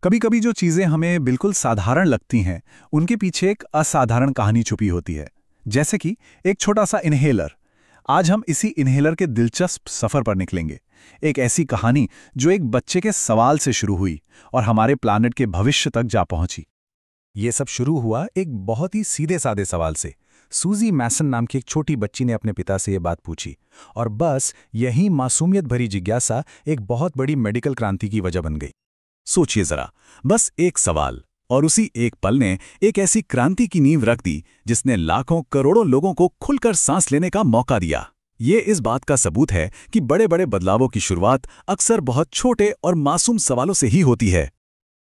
कभी कभी जो चीजें हमें बिल्कुल साधारण लगती हैं, उनके पीछे एक असाधारण कहानी छुपी होती है। जैसे कि एक छोटा सा इन्हेलर। आज हम इसी इन्हेलर के दिलचस्प सफर पर निकलेंगे। एक ऐसी कहानी जो एक बच्चे के सवाल से शुरू हुई और हमारे प्लानेट के भविष्य तक जा पहुंची। ये सब शुरू हुआ एक बहुत ही सीधे साधे सवाल से। सूजी मैसन नाम की एक छोटी बच्ची ने अपने पिता से ये बात पूछी, और बस यही मासूमियत भरी जिज्ञासा एक बहुत बड़ी मेडिकल क्रांति की वजह बन गई। सोचिए जरा, बस एक सवाल, और उसी एक पल ने एक ऐसी क्रांति की नींव रख दी जिसने लाखों करोड़ों लोगों को खुलकर सांस लेने का मौका दिया। ये इस बात का सबूत है कि बड़े बड़े बदलावों की शुरुआत अक्सर बहुत छोटे और मासूम सवालों से ही होती है।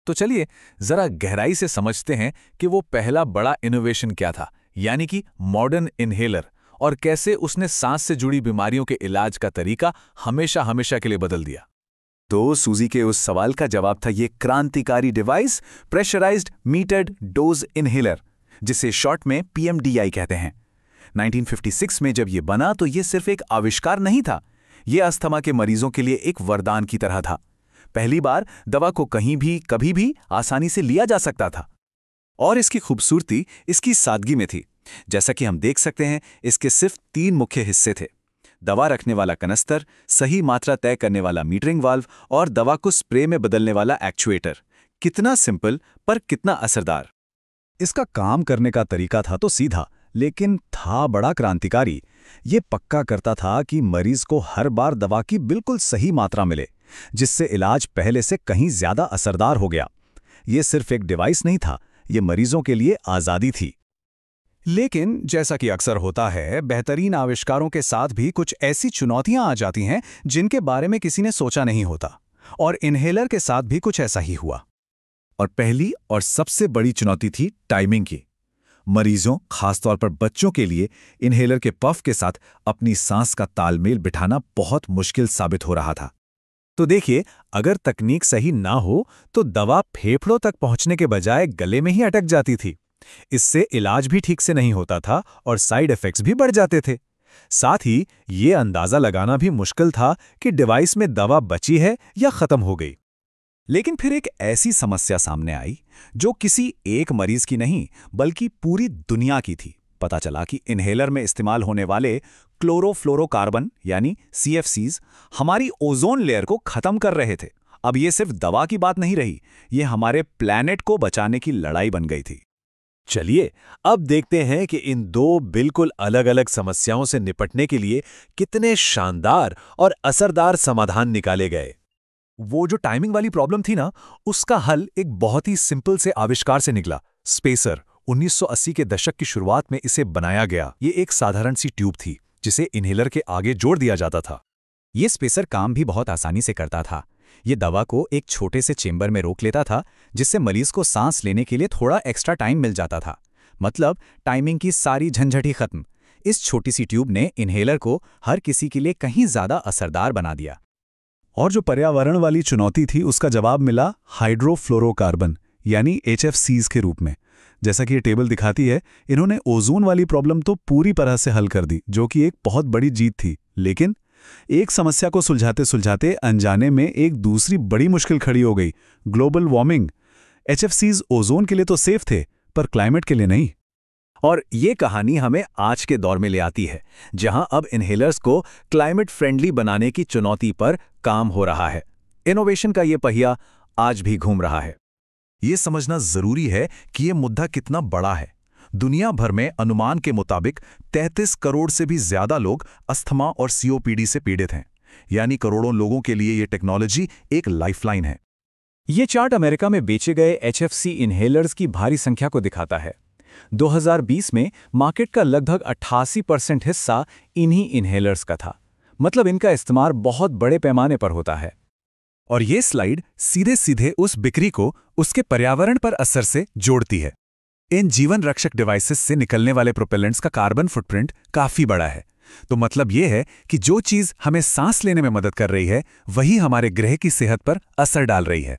तो चलिए जरा गहराई से समझते हैं कि वो पहला बड़ा इनोवेशन क्या था, यानी कि मॉडर्न इन्हेलर, और कैसे उसने सांस से जुड़ी बीमारियों के इलाज का तरीका हमेशा हमेशा के लिए बदल दिया। तो सूजी के उस सवाल का जवाब था ये क्रांतिकारी device, pressurised metered dose inhaler, जिसे शॉर्ट में PMDI कहते हैं। 1956 में जब ये बना तो ये सिर्फ एक आविष्कार नहीं था, ये अस्थमा के मरीजों के लिए एक वरदान की तरह था। पहली बार दवा को कहीं भी कभी भी आसानी से लिया जा सकता था। और इसकी खूबसूरती इसकी सादगी में थी। जैसा कि हम देख सकते हैं, इसके सिर्फ 3 मुख्य हिस्से थे: दवा रखने वाला कनस्तर, सही मात्रा तय करने वाला मीटरिंग वाल्व और दवा को स्प्रे में बदलने वाला एक्चुएटर। कितना सिंपल पर कितना असरदार। इसका काम करने का तरीका था तो सीधा, लेकिन था बड़ा क्रांतिकारी। ये पक्का करता था कि मरीज को हर बार दवा की बिल्कुल सही मात्रा मिले, जिससे इलाज पहले से कहीं ज्यादा असरदार हो गया। ये सिर्फ एक डिवाइस नहीं था, ये मरीजों के लिए आज़ादी थी। लेकिन जैसा कि अक्सर होता है, बेहतरीन आविष्कारों के साथ भी कुछ ऐसी चुनौतियां आ जाती हैं जिनके बारे में किसी ने सोचा नहीं होता, और इन्हेलर के साथ भी कुछ ऐसा ही हुआ। और पहली और सबसे बड़ी चुनौती थी टाइमिंग की। मरीजों, खासतौर पर बच्चों के लिए इन्हेलर के पफ के साथ अपनी सांस का तालमेल बिठाना बहुत मुश्किल साबित हो रहा था। तो देखिए, अगर तकनीक सही ना हो तो दवा फेफड़ों तक पहुंचने के बजाय गले में ही अटक जाती थी। इससे इलाज भी ठीक से नहीं होता था और साइड इफेक्ट्स भी बढ़ जाते थे। साथ ही ये अंदाजा लगाना भी मुश्किल था कि डिवाइस में दवा बची है या खत्म हो गई। लेकिन फिर एक ऐसी समस्या सामने आई जो किसी एक मरीज की नहीं बल्कि पूरी दुनिया की थी। पता चला कि इन्हेलर में इस्तेमाल होने वाले क्लोरोफ्लोरोकार्बन यानी CFCs हमारी ओजोन लेयर को खत्म कर रहे थे। अब ये सिर्फ दवा की बात नहीं रही, ये हमारे प्लैनेट को बचाने की लड़ाई बन गई थी। चलिए अब देखते हैं कि इन 2 बिल्कुल अलग अलग समस्याओं से निपटने के लिए कितने शानदार और असरदार समाधान निकाले गए। वो जो टाइमिंग वाली प्रॉब्लम थी ना, उसका हल एक बहुत ही सिंपल से आविष्कार से निकला, स्पेसर। 1980 के दशक की शुरुआत में इसे बनाया गया। ये एक साधारण सी ट्यूब थी जिसे इन्हेलर के आगे जोड़ दिया जाता था। ये स्पेसर काम भी बहुत आसानी से करता था। ये दवा को एक छोटे से चेंबर में रोक लेता था, जिससे मरीज को सांस लेने के लिए थोड़ा एक्स्ट्रा टाइम मिल जाता था। मतलब टाइमिंग की सारी झंझट ही खत्म। इस छोटी सी ट्यूब ने इन्हेलर को हर किसी के लिए कहीं ज्यादा असरदार बना दिया। और जो पर्यावरण वाली चुनौती थी, उसका जवाब मिला हाइड्रोफ्लोरोकार्बन यानी HFCs के रूप में। जैसा कि ये टेबल दिखाती है, इन्होंने ओजोन वाली प्रॉब्लम तो पूरी तरह से हल कर दी, जो कि एक बहुत बड़ी जीत थी। लेकिन एक समस्या को सुलझाते सुलझाते अनजाने में एक दूसरी बड़ी मुश्किल खड़ी हो गई, ग्लोबल वार्मिंग। HFCs ओजोन के लिए तो सेफ थे, पर क्लाइमेट के लिए नहीं। और ये कहानी हमें आज के दौर में ले आती है, जहां अब इन्हेलर्स को क्लाइमेट फ्रेंडली बनाने की चुनौती पर काम हो रहा है। इनोवेशन का ये पहिया आज भी घूम रहा है। ये समझना जरूरी है कि ये मुद्दा कितना बड़ा है। दुनिया भर में अनुमान के मुताबिक 33 करोड़ से भी ज्यादा लोग अस्थमा और COPD से पीड़ित हैं, यानी करोड़ों लोगों के लिए ये टेक्नोलॉजी एक लाइफलाइन है। ये चार्ट अमेरिका में बेचे गए HFC इन्हेलर्स की भारी संख्या को दिखाता है। 2020 में मार्केट का लगभग 88% हिस्सा इन्हीं इन्हेलर्स का था। मतलब इनका इस्तेमाल बहुत बड़े पैमाने पर होता है। और ये स्लाइड सीधे सीधे उस बिक्री को उसके पर्यावरण पर असर से जोड़ती है। इन जीवन रक्षक डिवाइसेस से निकलने वाले प्रोपेलेंट्स का कार्बन फुटप्रिंट काफी बड़ा है। तो मतलब ये है कि जो चीज हमें सांस लेने में मदद कर रही है, वही हमारे ग्रह की सेहत पर असर डाल रही है।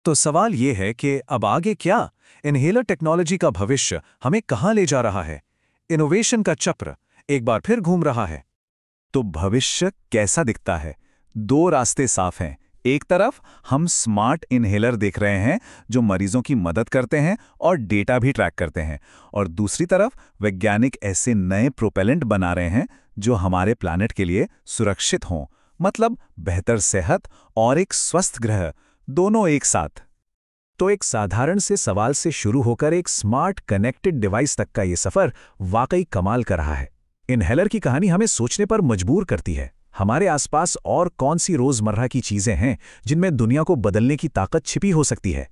तो सवाल ये है कि अब आगे क्या? इन्हेलर टेक्नोलॉजी का भविष्य हमें कहां ले जा रहा है? इनोवेशन का चक्र एक बार फिर घूम रहा है। तो भविष्य कैसा दिखता है? 2 रास्ते साफ हैं, एक तरफ हम स्मार्ट इनहेलर देख रहे हैं जो मरीजों की मदद करते हैं और डेटा भी ट्रैक करते हैं, और दूसरी तरफ वैज्ञानिक ऐसे नए प्रोपेलेंट बना रहे हैं जो हमारे प्लैनेट के लिए सुरक्षित हों, मतलब बेहतर सेहत और एक स्वस्थ ग्रह, दोनों एक साथ। तो एक साधारण से सवाल से शुरू होकर एक स्मार्ट कनेक्टेड डिवाइस तक का ये सफर वाकई कमाल का रहा है। इनहेलर की कहानी हमें सोचने पर मजबूर करती है। हमारे आसपास और कौन सी रोजमर्रा की चीजें हैं जिनमें दुनिया को बदलने की ताकत छिपी हो सकती है?